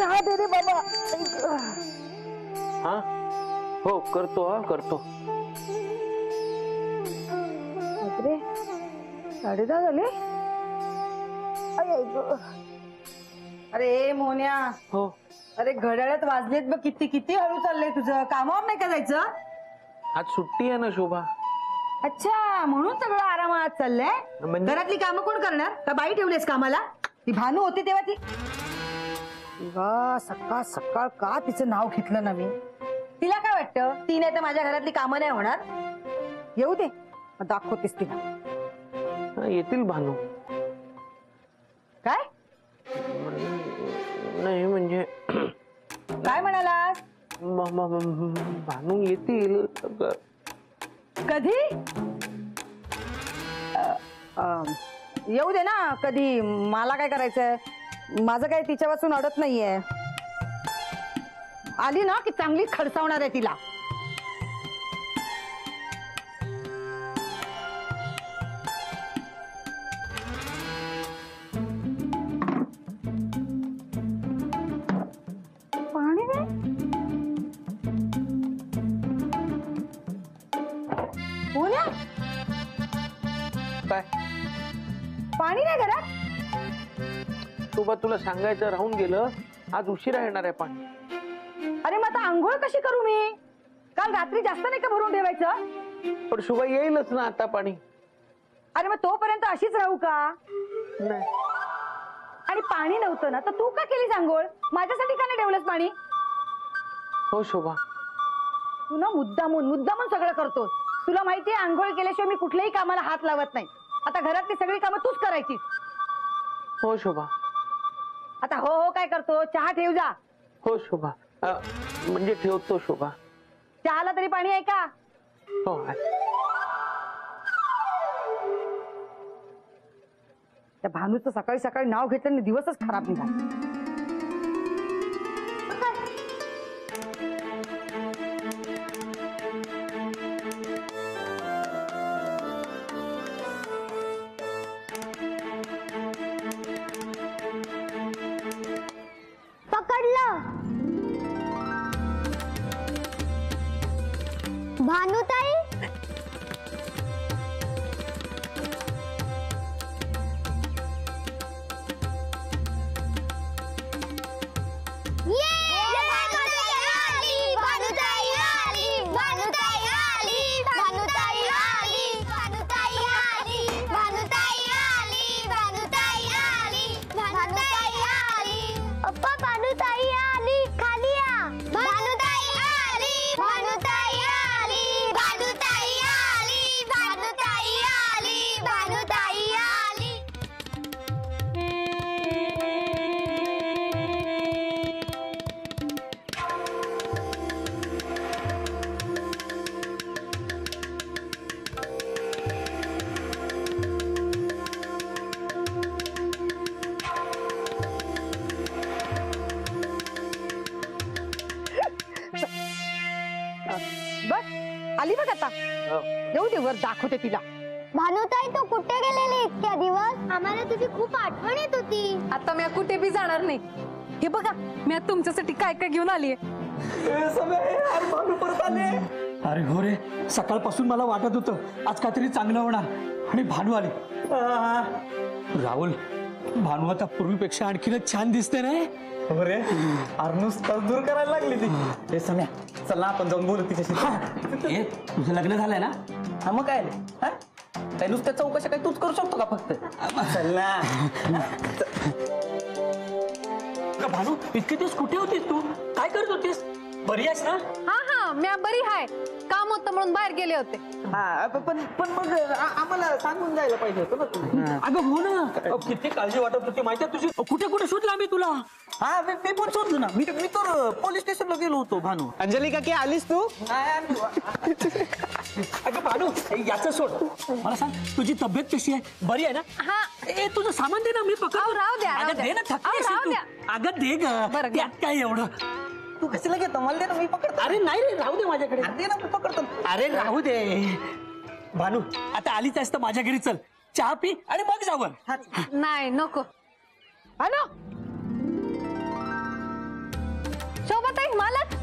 चहा दे रे बाबा. हा हो करतो हा करतो. बापरे 10:30 झाले. अरे मोन्या. हो. अरे घड्याळात वाजलेत बघ किती किती हळू चाललंय तुझं. कामावर नाही का जायचं? आज सुट्टी आहे ना शोभा. अच्छा म्हणून सगळं आरामात चाललंय. म्हणजे? घरातली कामं कोण करणार? का बाई ठेवलीस कामाला? ती भानू होती तेव्हा ती सकाळ सकाळ का तिचं नाव घेतलं ना मी. तिला काय वाटतं ती नाही तर माझ्या घरातली कामं नाही होणार. येऊ दे दाखवतेस तिला. येतील भानू. काय नाही म्हणजे काय म्हणालास? भानू येतील. कधी? येऊ दे ना कधी. मला काय करायचंय? माझं काय तिच्यापासून अडत नाहीये. आली ना की चांगली खडसावणार आहे तिला. पाणी नाही. बोला काय पाणी नाही घरात? शोभा तुला सांगायचं राहून गेलं. आज उशिरा येणार आहे पाणी. अरे मग आता आंघोळ कशी करू मी? काल रात्री जास्त नाही का भरून ठेवायचं? पण शोभा येईलच ना आता पाणी. अरे मग तोपर्यंत अशीच राहू का? नाही. आणि पाणी नव्हतं ना तर तू का केलीस आंघोळ? माझ्यासाठी का नाही ठेवलंस पाणी? हो शोभा. तू ना मुद्दामून सगळं करतोस. तुला माहितीये आंघोळ केल्याशिवाय मी कुठल्याही कामाला हात लावत नाही. आता घरातली सगळी कामं तूच करायची. हो शोभा. आता हो हो काय करतो? चहा ठेव जा. हो शोभा. म्हणजे ठेवतो शोभा. चहाला तरी पाणी आहे का? हो आहे. त्या भानूचं सकाळी सकाळी नाव घेतल्याने दिवसच खराब निघाला. भानुताई बस आली बघ आता. येऊ दे वर दाखवते तिला. भानुताई तू कुठे गेलेली इतक्या दिवस? आम्हाला तुझी खूप आठवण येत होती. आता मी कुठे बी जाणार नाही. हे बघा मी आता तुमच्यासाठी काय काय घेऊन आलीये. अरे हो रे सकाळपासून मला वाटत होतं आज काहीतरी चांगलं होणार आणि भानू आली. राहुल भानू आता पूर्वीपेक्षा आणखीनच छान दिसते नाही? हो रे अर्नुस दूर करायला लागली ती. हे सम्या चल ना आपण जाऊन बोलू तिच्याशी. तुझं लग्न झालंय ना? हा मग काय काय नुसत्या चौकशा काय तूच करू शकतो का फक्त? चल ना. भानू इतके दिवस कुठे होतीस तू? काय करत होतीस? बरी आहेस ना? हा मी बरी आहे. काम होतं म्हणून बाहेर गेले होते. हा पण मग आम्हाला सांगून जायला पाहिजे होतं ना तुम्ही. अगं हो ना किती काळजी वाटत होती माहिती तुझी. कुठे कुठे शोधला आम्ही तुला. हा मी पण शोधलो ना. मी तर पोलीस स्टेशनला गेलो होतो. भानू अंजली का की आलीस तू? अगं भानू याचं सोड. मला सांग तुझी तब्येत कशी आहे? बरी आहे ना? हा ए तुझं सामान दे ना मी पकडतो. राहू द्या अगं दे ना थकली असेल तू. अगं दे ग त्यात काय एवढं. तू कशाला घेतो? मला दे ना मी पकडतो. अरे नाही रे राहू दे माझ्याकडे. दे ना मी पकडतो. अरे राहू दे. भानू आता आलीच आहेस तर माझ्या घरी चल. चहा पी आणि मग जावं. नाही नको. भानू शोभाताई मालक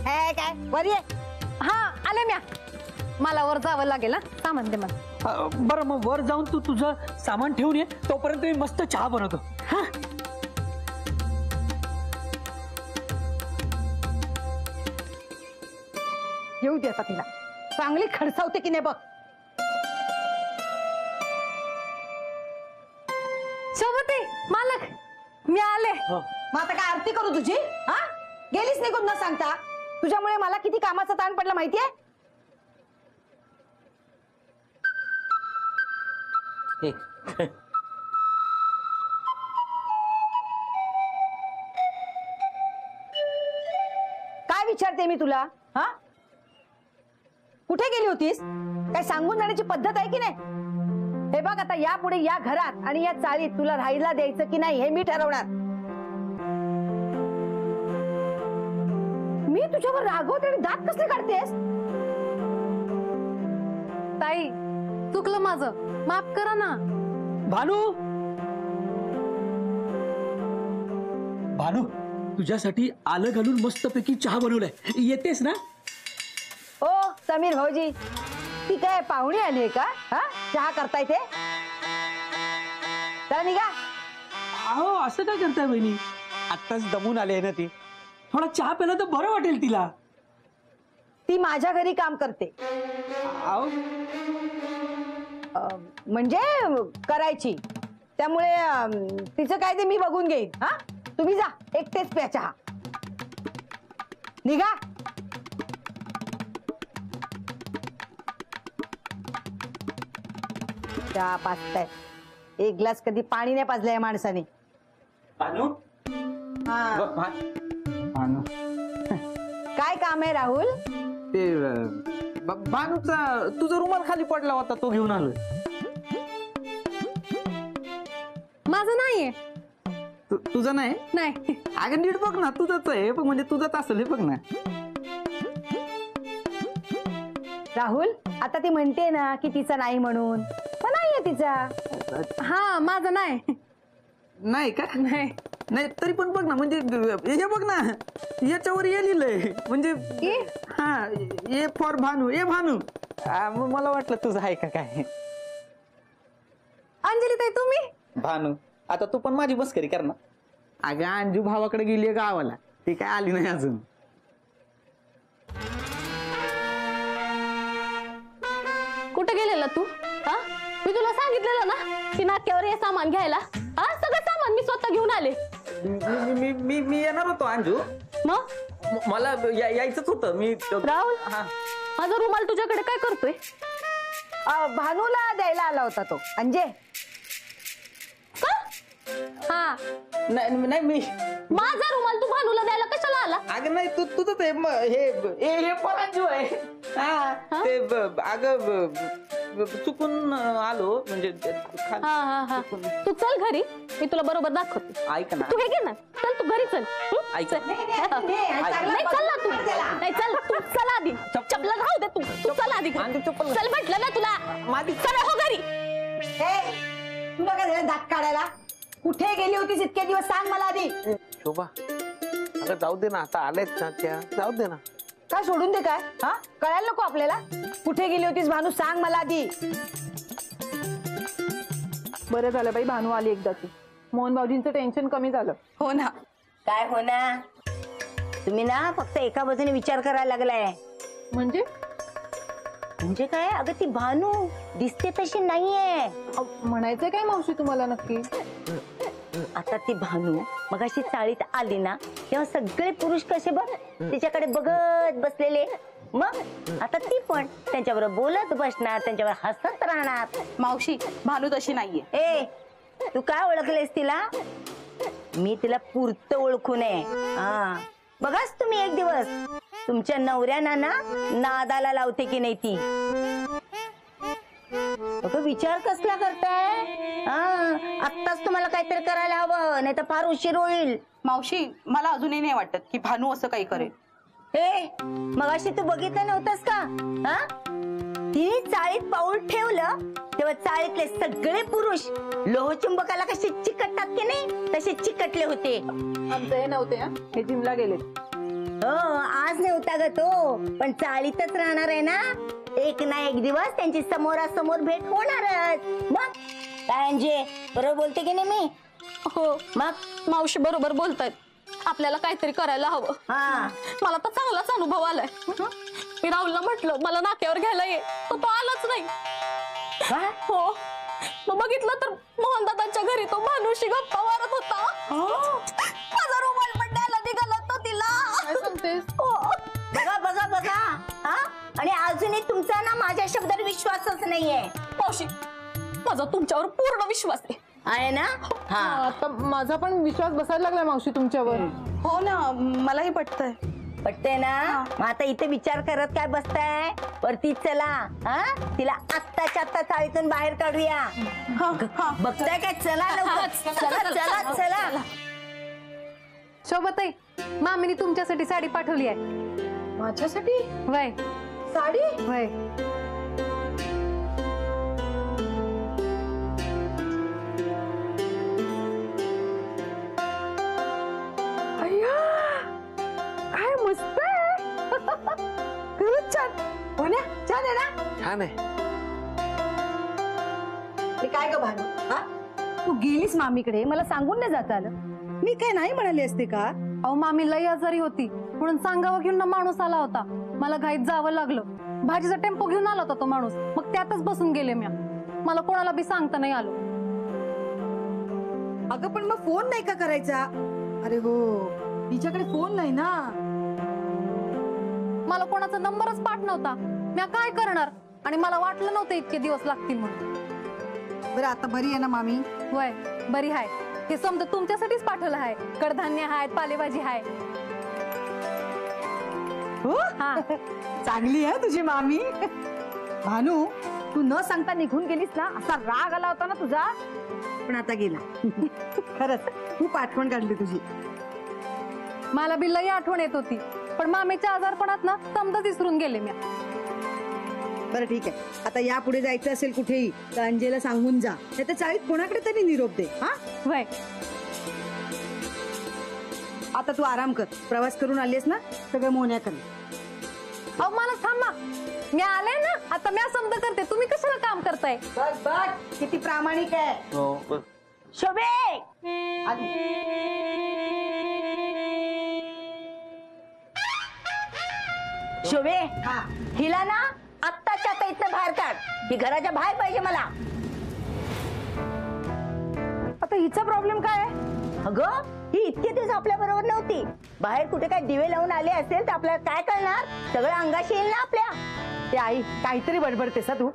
हे काय वर ये. हा आले म्या. मला वर जावं लागेल हा, सामान दे मला. बरं मग वर जाऊन तू तुझं सामान ठेवून ये, तोपर्यंत मी मस्त चहा बनवतो. हा येऊ दे आता तिला. चांगली खडसावते की नाही बघ. शोभाताई मालक मी आले. मग आता काय आरती करू तुझी? हा गेलीच निघून न सांगता. तुझ्यामुळे मला किती कामाचा ताण पडला माहितीये. काय विचारते मी तुला? हा कुठे गेली होतीस? काय सांगून जाण्याची पद्धत आहे की नाही? हे बघ आता यापुढे या घरात आणि या चाळीत तुला राहायला द्यायचं की नाही हे मी ठरवणार. मी तुझ्यावर रागवते आणि दात कसले काढतेस? ताई चुकलं माझं, माफ करा ना. भानू, भानू तुझ्यासाठी आलं घालून मस्तपैकी चहा बनवलाय, येतेस ना? ओ समीर भाऊजी, ती काय पाहुणी आली आहे का? हा चहा करताय ते? चला निघा. अहो असं काय करताय बहिणी? आत्ताच दमून आले ना ती, थोडा चहा प्याला तर बरं वाटेल तिला. ती माझ्या घरी काम करते. अहो म्हणजे करायची, त्यामुळे तिचं काय ते मी बघून घेईन. हा तुम्ही जा, एकटेच प्या चहा. निघा. चहा पाजताय, एक ग्लास कधी पाणी नाही पाजलंय माणसाने. भानू हा भानू काय काम आहे राहुल? ते भानूचा तुझा रुमाल खाली पडला होता, तो घेऊन आलोय. माझं नाहीये. तुझा नाही? नाही. अगं नीट बघ ना, तुझंच आहे बघ, म्हणजे तुझंच असेल हे बघ ना. राहुल आता ती म्हणते ना की तिचा नाही म्हणून, पण नाहीये तिचा. हा माझं नाही. नाही का? नाही. नाही तरी पण बघ ना, म्हणजे हे बघ ना, याच्यावर ये लिहिलंय, म्हणजे हा ए फॉर भानू. ए भानू, मग मला वाटलं तुझं आहे का काय. अंजली ताई तुम्ही? भानू आता तू पण माझी मस्करी कर ना. अगं अंजू भावाकडे गेली गावाला, ती काय आली नाही अजून. कुठे गेलेला तू? हा मी तुला सांगितलेलं ना की नाक्यावर हे सामान घ्यायला. हा सगळं सामान मी स्वतः घेऊन आले. मी मी मी येणार होतो अंजू, मग मला यायचंच होतं. मी राहुल हा माझा रुमाल तुझ्याकडे काय करतोय? भानूला द्यायला आला होता तो. अंजे हा नाही मी माझा रुमाल तू भानूला द्यायला कशाला आला? अगं नाही तू तुझं ते हे पण अंजू आहे. हा ते अगं चुकून आलो, म्हणजे हा हा हा तू चल घरी, मी तुला बरोबर दाखवते. ऐक ना, तू हे घे ना, चल तू घरी चल. ऐक. चल. नाही चल ना तू. नाही चल तू, चल आधी. चपला राहू दे, तू चल आधी. चल म्हटलं ना तुला. माझी चल हो घरी. तुला काय झालं दात काढायला? कुठे गेली होतीस इतके दिवस सांग मला आधी. शोभा अगं जाऊ दे ना, आता आलेच ना त्या, जाऊ दे ना. काय सोडून दे काय? हा कळायला नको आपल्याला? कुठे गेली होतीस भानू सांग मला आधी. बरं झालं बाई भानू आली एकदाची. मोहन भाऊजींचं टेन्शन कमी झालं. हो ना. काय हो ना, तुम्ही ना फक्त एका बाजूने विचार करायला लागलाय. म्हणजे म्हणजे काय? अगं ती भानू दिसते तशी नाहीये. म्हणायचंय काय मावशी तुम्हाला नक्की? आता ती भानू मगाशी चाळीत आली ना, तेव्हा सगळे पुरुष कसे बघ तिच्याकडे बघत बसलेले. मग आता ती पण त्यांच्याबरोबर बोलत बसणार, त्यांच्यावर हसत राहणार. मावशी भानू तशी नाहीये. ए तू काय ओळखलेस तिला? मी तिला पुरतं ओळखून आहे. हा बघाच तुम्ही एक दिवस तुमच्या नवऱ्यांना ना नादाला लावते की नाही ती. विचार कसला करताय? आत्ताच तुम्हाला काहीतरी करायला हवं, नाही तर फार उशीर होईल. मावशी मला अजूनही नाही वाटत की भानू असं काही करेल. हे मगाशी तू बघितलं नव्हतंस का? हा तिने चाळीत पाऊल ठेवलं तेव्हा चाळीतले सगळे पुरुष लोहचुंबकाला कसे चिकटतात की नाही तसे चिकटले होते. आमचं हे नव्हते, हे जिमला गेले. हो आज नव्हता ग तो, पण चाळीतच राहणार आहे ना. एक ना एक दिवस त्यांची समोरासमोर भेट होणारच. मग काय अंजे, बरोबर बोलते की नाही मी? हो मग मावशी बरोबर बोलतायत. आपल्याला काहीतरी करायला हवं. हा मला तर चांगलाच अनुभव आलाय. मी राहुलला म्हटलं मला नाक्यावर घ्यायला ये, तर तो आलाच नाही. काय? हो मग बघितलं तर मोहनदादांच्या घरी तो भानुशी गप्पा मारत होता. माझा रुमाल पण द्यायला निघाला तो तिला. काय सांगतेस? हो. बघा बघा बघा. हा आणि अजूनही तुमचा ना माझ्या शब्दावर विश्वासच नाहीये. मावशी माझा तुमच्यावर पूर्ण विश्वास आहे ना. हा आता माझा पण विश्वास बसायला लागलाय मावशी तुमच्यावर. हो ना, मलाही पटतंय. पटते ना. मग आता इथे विचार करत काय बसताय? वरती चला. हा तिला आत्ताच्या आत्ता चाळीतून बाहेर काढूया. बघताय काय? चला लवकर. चला चला चला. शोभताई, मामीने तुमच्यासाठी साडी पाठवली आहे. माझ्यासाठी वय साडी? वय. अय्या, काय मस्त आहे. खरंच छान. हो ना, छान आहे ना. छान आहे. हे काय ग भानू, हा तू गेलीस मामीकडे, मला सांगून नाही जात आलं. मी काय नाही म्हणाली असते का? अहो मामी लई आजारी होती म्हणून सांगावं घेऊन ना माणूस आला होता. मला घाईत जावं लागलं. भाजीचा टेम्पो घेऊन आला होता तो माणूस, मग त्यातच बसून गेले मी. मला कोणाला बी सांगता नाही आलो. अगं पण मग फोन नाही का करायचा? अरे हो, तिच्याकडे फोन नाही ना. मला कोणाचा नंबरच पाठ नव्हता. मी काय करणार? आणि मला वाटलं नव्हतं इतके दिवस लागतील म्हणून. बरं आता बरी आहे ना मामी? वय बरी हाय. हे समजा तुमच्यासाठीच पाठवलं आहे. कडधान्य आहेत, पालेभाजी आहे. हो हा चांगली आहे तुझी मामी. भानू, तू न सांगता निघून गेलीस ना, असा राग आला होता ना तुझा, पण आता गेला. खरंच खूप आठवण काढली तुझी. मला बी लई आठवण येत होती, पण मामीच्या आजारपणात ना समजा विसरून गेले मी. बरं ठीक आहे, आता यापुढे जायचं असेल कुठेही तर अंजेला सांगून जा, नाही तर चाळीत कोणाकडे तरी निरोप दे. हा वय. आता तू आराम कर. प्रवास करून आलीस ना, सगळं मोन्या कर. अहो मला थांबा, मी आले ना आता. मी समजा करते, तुम्ही कशाला काम करताय? बघ बघ किती प्रामाणिक आहे. हो बरं. शोभे, शोभे, हा हिला ना आत्ताच्या आता इथं बाहेर काढ. ही घराच्या बाहेर पाहिजे मला. आता हिचा प्रॉब्लेम काय आहे? अगं ही इतके दिवस आपल्या बरोबर नव्हती. बाहेर कुठे काय दिवे लावून आले असेल तर आपल्याला काय कळणार? सगळं अंगाशी येईल ना आपल्या. ते आई काहीतरी बडबडतेस तू.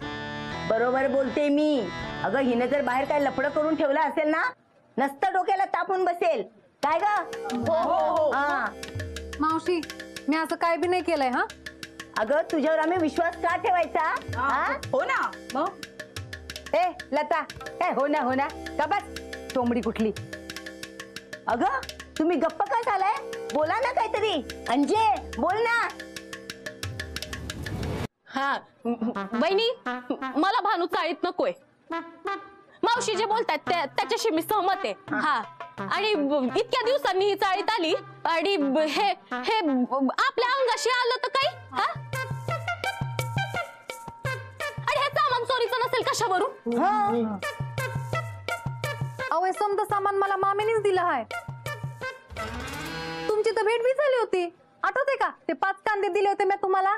बरोबर बोलते मी. अगं हिने जर बाहेर काय लफडं करून ठेवलं असेल ना, नसतं डोक्याला तापून बसेल. काय ग? हा मावशी, मी असं काय बी नाही केलंय. हा अगं तुझ्यावर आम्ही विश्वास का ठेवायचा? हा हो ना. मग ए लता, काय हो ना का बस तोंबडी कुठली. अगं तुम्ही गप्प का झालाय? बोला ना काहीतरी. अंजे बोल ना. हा बहिणी, मला भानू चाळीत नकोय. मावशी जे बोलतात त्याच्याशी मी सहमत आहे. हा आणि इतक्या दिवसांनी ही चाळीत आली आणि हे हे आपल्या अंगाशी आलं तर काही. हा आणि हे सामान चोरीचं नसेल कशावरून? अहो हे समजा सामान मला मामीनेच दिलं आहे. तुमची तर भेट बी झाली होती, आठवते का? ते 5 कांदे दिले होते मी तुम्हाला.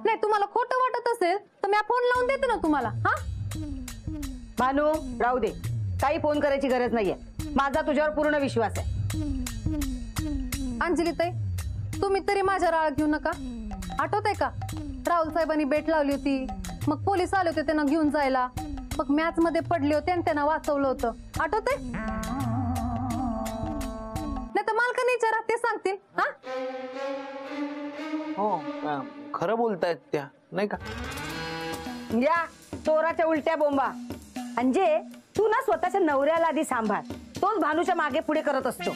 नाही तुम्हाला खोटं वाटत असेल तर मी फोन लावून देते ना तुम्हाला. हा भानू राहू दे, काही फोन करायची गरज नाहीये. माझा तुझ्यावर पूर्ण विश्वास आहे. अंजली ताई, तुम्ही तरी माझ्या राळ घेऊ नका. आठवतंय का राहुल साहेबांनी भेट लावली होती, मग पोलीस आले होते त्यांना घेऊन जायला, मग मॅच मध्ये पडले होते आणि त्यांना वाचवलं होतं. आठवतंय? नाही तर मालकाने विचारा, ते सांगतील. हा हो खरं बोलतायत त्या, नाही का? या चोराच्या उलट्या बोंबा. म्हणजे तू ना स्वतःच्या नवऱ्याला आधी सांभाळ, तोच भानूच्या मागे पुढे करत असतो.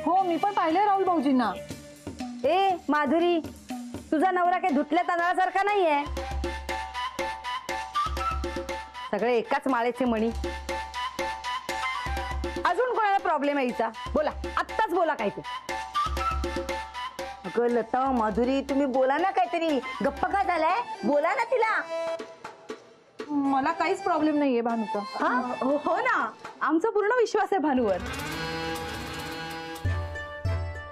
हो मी पण पाहिले राहुल भाऊजींना. ए माधुरी, तुझा नवरा काही धुतल्या तांदळासारखा नाहीये. सगळे एकाच माळेचे मणी. प्रॉब्लेम आहे हिचा? बोला, आत्ताच बोला काय ते. अगं लता माधुरी तुम्ही बोला ना काहीतरी. गप्पा का झालाय? बोला ना तिला. मला काहीच प्रॉब्लेम नाहीये भानूचा. हो ना, आमचा पूर्ण विश्वास आहे भानूवर.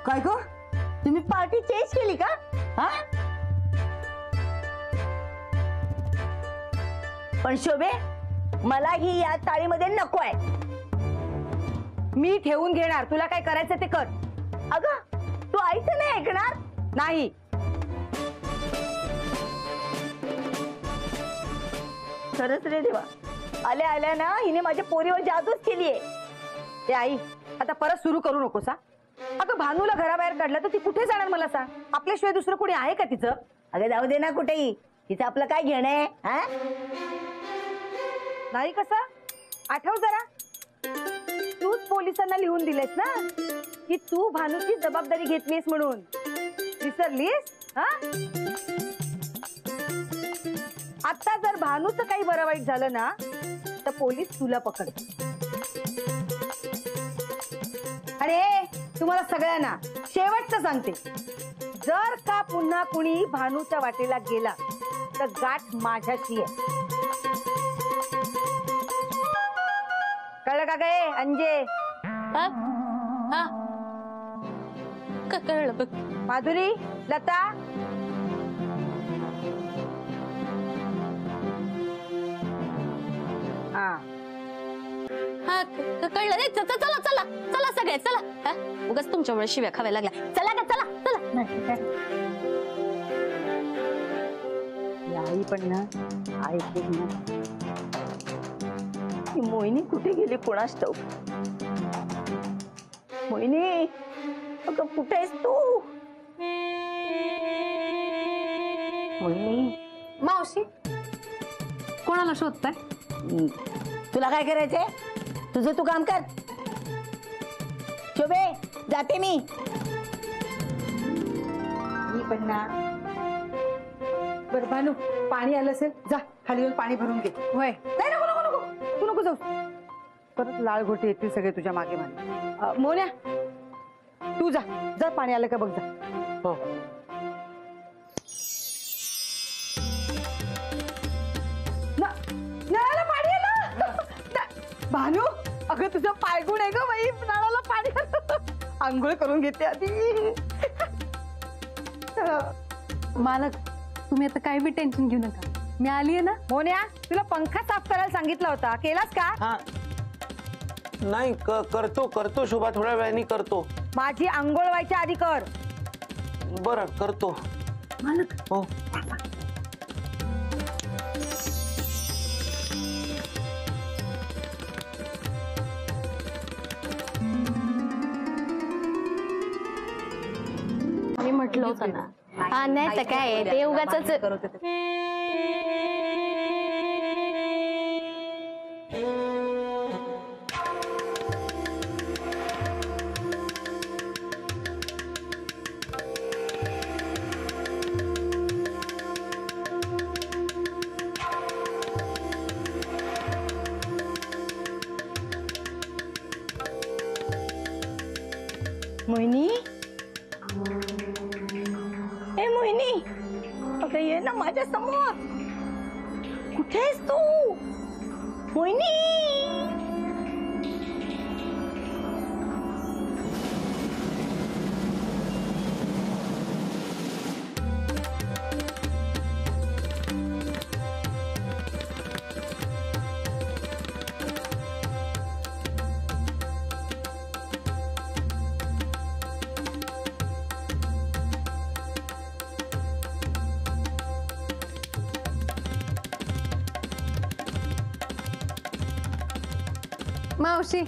काय गो तुम्ही पार्टी चेंज केली का? हा पण शोभे मला ही या चाळीमध्ये नको आहे. मी ठेवून घेणार, तुला काय करायचं ते कर. अगं तू आईचं नाही ऐकणार? नाही. खरंच रे देवा, आल्या आल्या ना हिने माझ्या पोरीवर जादूच केलीये. ए आई, आता परत सुरू करू नकोस हा. अगं भानूला घराबाहेर काढलं तर ती कुठे जाणार मला सांग? आपल्याशिवाय दुसरं कोणी आहे का तिचं? अगं जाऊ दे ना कुठेही, तिचं आपलं काय घेणं आहे? हा नाही कसं? आठव जरा, तूच पोलिसांना लिहून दिलेस ना की तू भानूची जबाबदारी घेतलीस म्हणून. विसरलीस? हा, आता जर भानूचं काही बरं वाईट झालं ना तर पोलीस तुला पकडतील. आणि तुम्हाला सगळ्यांना शेवटचं सांगते, जर का पुन्हा कुणी भानूच्या वाटेला गेला तर गाठ माझ्याशी आहे. कळलं का गे अंजे? हा? हा. कळलं बघ. माधुरी, लता, हा हा कळलं नाही. चला चला चला सगळे चला. उगाच तुमच्यामुळे शिव्या खाव्या लागल्या. चला का चला चला. आई पण ना ऐकते ना. ही मोहिनी कुठे गेली कोणास ठाऊक? मोहिनी अगं कुठे आहेस तू? मोहिनी. मावशी, कोणाला शोधताय? तुला काय करायचंय? तुझं तू काम कर. शोभे जाते मी. पण ना. बरं भानू, पाणी आलं असेल, जा खाली येऊन पाणी भरून घे. होय. नाही, नको नको नको, तू नको जाऊ. परत लाळ घोटे येतील सगळे तुझ्या मागे मागे. मोन्या, तू जा जा, पाणी आलं का बघ जा. हो. नळाला पाणी आलं. भानू, अगं तुझं पायगुण आहे ग बाई, नळाला पाणी आलं. आंघोळ करून घेते आधी. मालक, तुम्ही आता काही बी टेन्शन घेऊ नका, मी आलीये ना. मोन्या, तुला पंखा साफ करायला सांगितला होता, केलास का? हा नाही करतो शोभा, थोड्या वेळाने करतो. माझी आंघोळ व्हायच्या आधी कर. बरं करतो मालक. हो. मी म्हटलं होतं ना. हा नाही तर काय ते उगाच. मोहिनी, ए मोहिनी, अगं ये ना माझ्या समोर. कुठे आहेस तू मोहिनी? मावशी,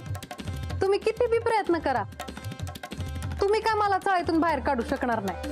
तुम्ही किती बी प्रयत्न करा, तुम्ही काय मला चाळीतून बाहेर काढू शकणार नाही.